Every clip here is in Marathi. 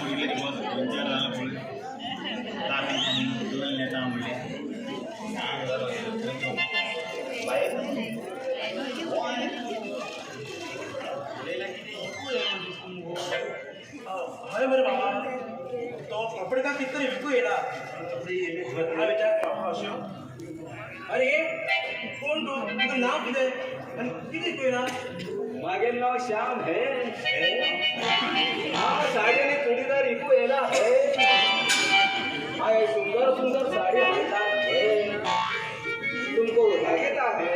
मुलीला दिवस 2-4 झाला मुली तापी दोन नेता मुली सांग झालं बाहेर अरे बरे बाबा तो कपडे का कितने विकू येला हा विचार पाहू अरे कोण तू तुझं नाव किती आणि किती विकू येला मागे नाव श्याम है हाँ साड़ी ने चूड़ीदार विकू येला है हाँ सुंदर सुंदर साड़ी मिलता है तुमको लागेता है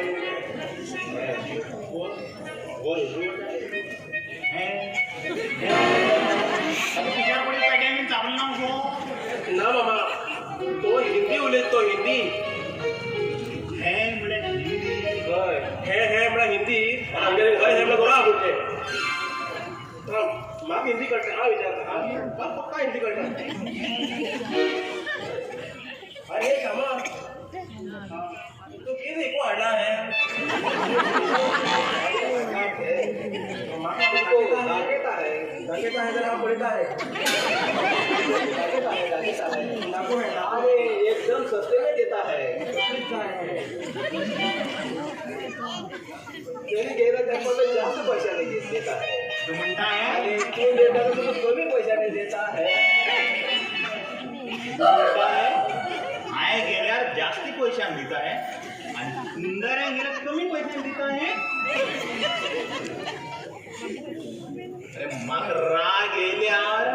बोल ना मामा तो हिंदी उलयतो हिंदी है मुळे हिंदी है मला हिंदी आमच्याकडे घर है मला बोला बोलते माग हिंदी करते हा विचारता हा पक्का हिंदी करता अरे क्षमा तो किती को आडा है लागेता है जरा आप बोलता है अरे एकदम सस्ते में देता है त्याने गेला त्यामध्ये जास्त पैशाने देता है तो म्हणता है आणि तू देता तर तुला कमी पैशाने देता है आय गेल्यावर जास्ती पैशाने देत आहे आणि सुंदर आहे गेल्यावर कमी पैशाने देत आहे अरे मग राग गेल्यावर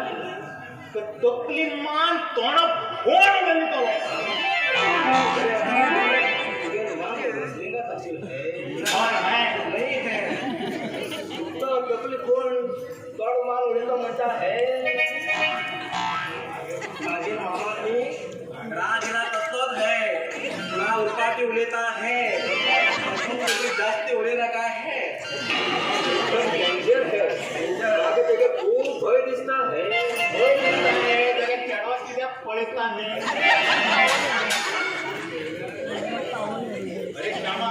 तोकली मान तोंड फोड बनतो नहीं है तो कपले कौन तोड़ मार उड़ेगा म्हणता है माझे मामा मी रागला तसंच है ना उलपाटी उलेता है जास्त उलेला काय है डेंजर है आगे देखे खूप भय दिसता है जगत चढवा किती पळता नाही अरे श्यामा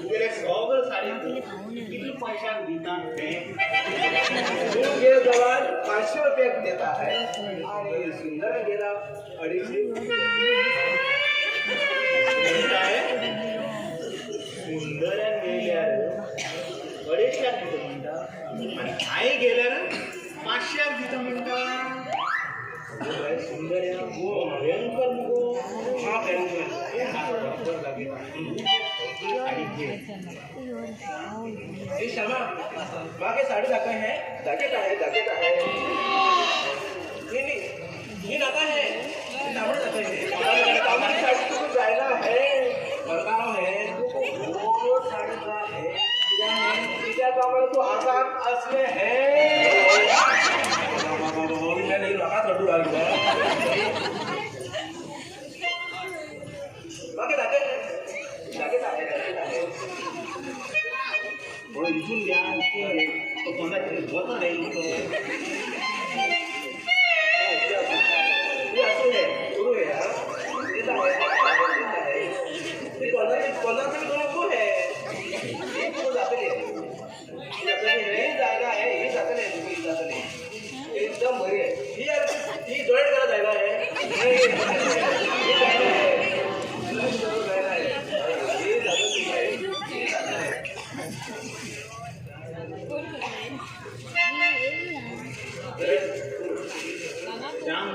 गेले सगळं साडी किती पैशाने देतात हे तू ये जवान 500 रुपये देता है आणि सुंदर गेला 250 काय सुंदर गेल्यावर बरेचशा तिथं म्हणतात आणि आई गेल्यावर 500 तिथं म्हणतात सुंदर या वो भयंकर नको हा भयंकर ये शर्मा मागे साड़ी जाकर है जाकेता है ये नाता है दामन जाता है कामाची साडी तुम्ही जायला है बरकाव है वो साडी का है तिच्या कामाला तू आजाद असले है मैं नहीं लगा थोड़ा आ गया मागे जाकेता है थोडं इथून घ्या तो कोणता होत नाही ये असं है सुरू है हां देता है ये कॉलर से भी वो है ये तो जाते है जाएगा है ये जाते है एकदम बरी आहे ही यार ही जॉईन करा जायला आहे श्याम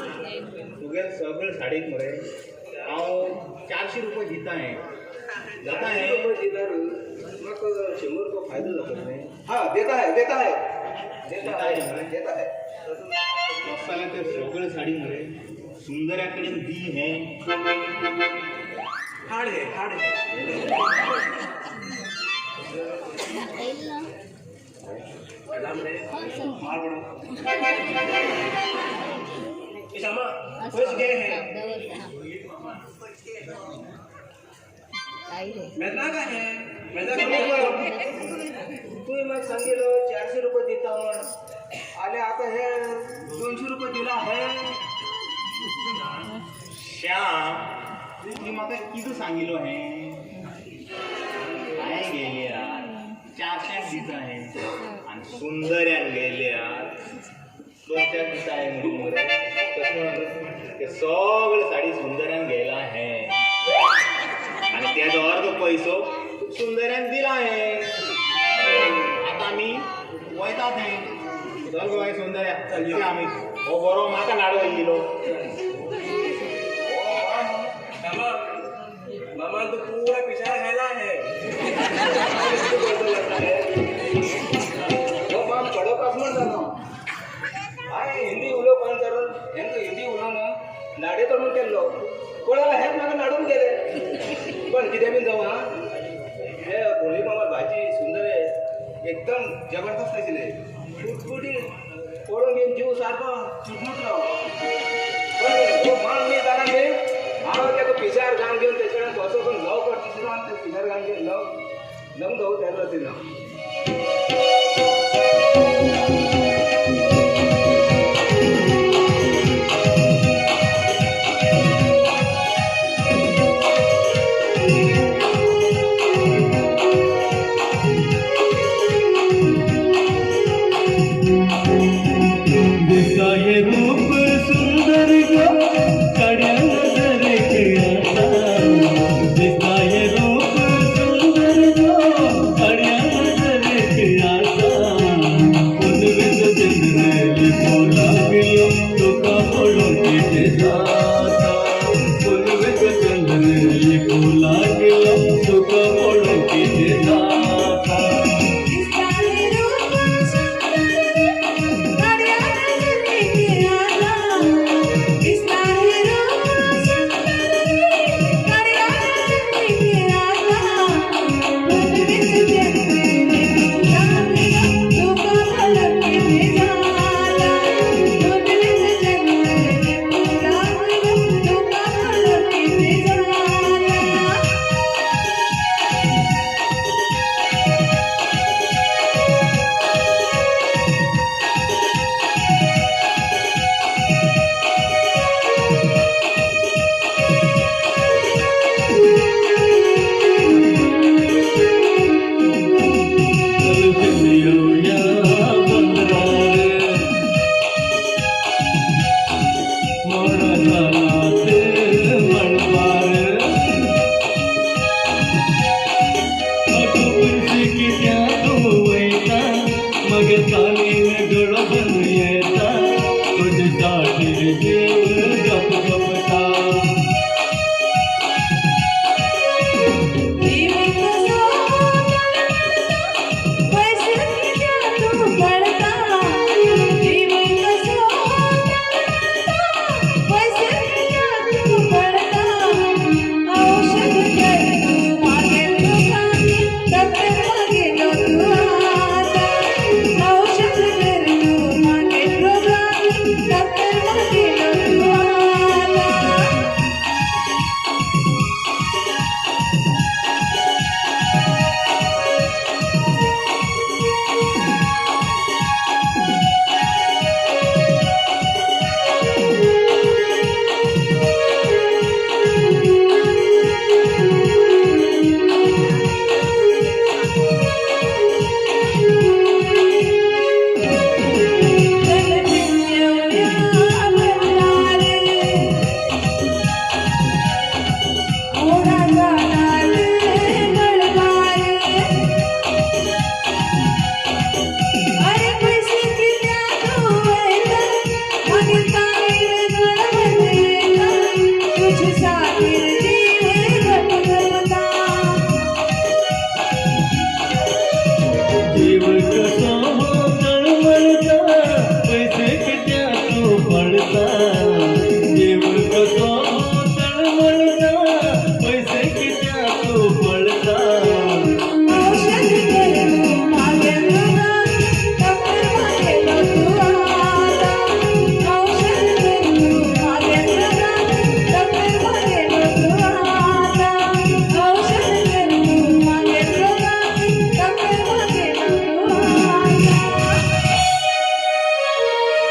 तुगे सगळं साडीक मरे हांव 400 रुपये दिता आहे जाता है मग 100 रुपये फायदा जातो नाही हाँ देता है मसाला ते सगळं साडी मरे सुंदराकडे दी है हाड है मार बड़ो इसामा कुछ गए हैं मेदना का है तुम्ही मग सांगितलं 400 रुपये देता आले आता हे 200 रुपये दिला है श्याम तुम्ही म्हाका कितें सांगिल्लो हे हांवें गेले यार 400 दिता हे आणि सुंदर्यान गेले यार दोन चार दिवस आहे म्हणून रे. कसं म्हणतो ते सगळं साडी सुंदरान गेला आहे आणि त्याचा अर्ध पैसो सुंदरान दिला आहे. आता आम्ही वयतात आहे. चल गो बाई सुंदर्या चल आम्ही हो बरो माका नाडो गेलो. मामा मामा तो पूरा पिछाड़ खायला है. वो बाप कडक असणार जाणं. हाय हिंदी उलो कोण तर हेंक हिंदी उलोवन नाडे तोडून केल्लो. कोणाला हेच म्हाका नाडून गेले. पण कितें बीन जावं हा हे भोळी मामा भाजी सुंदर आहे एकदम जबरदस्त आशिल्ले. फुटफुटीत पळोवन घेवन जीव सारको चुटमुटलो. पण तो माण मी जाणा बे हांव तेका पिशार घालून घेवन तेचे कडेन कसो करून लव करता आनी ते पिशार घालून घेवन लव जाऊ तयार जातलो. दिसाये रूप सुंदर गो कड्या नजरे आता. दिसाये रूप सुंदर गो कड्या नजरे आता. उनवित चंद्रेली बोला गेलो तुका पळून किती जाता. उनवित चंद्रेली बोला गेलो तुका पळून किती जाता.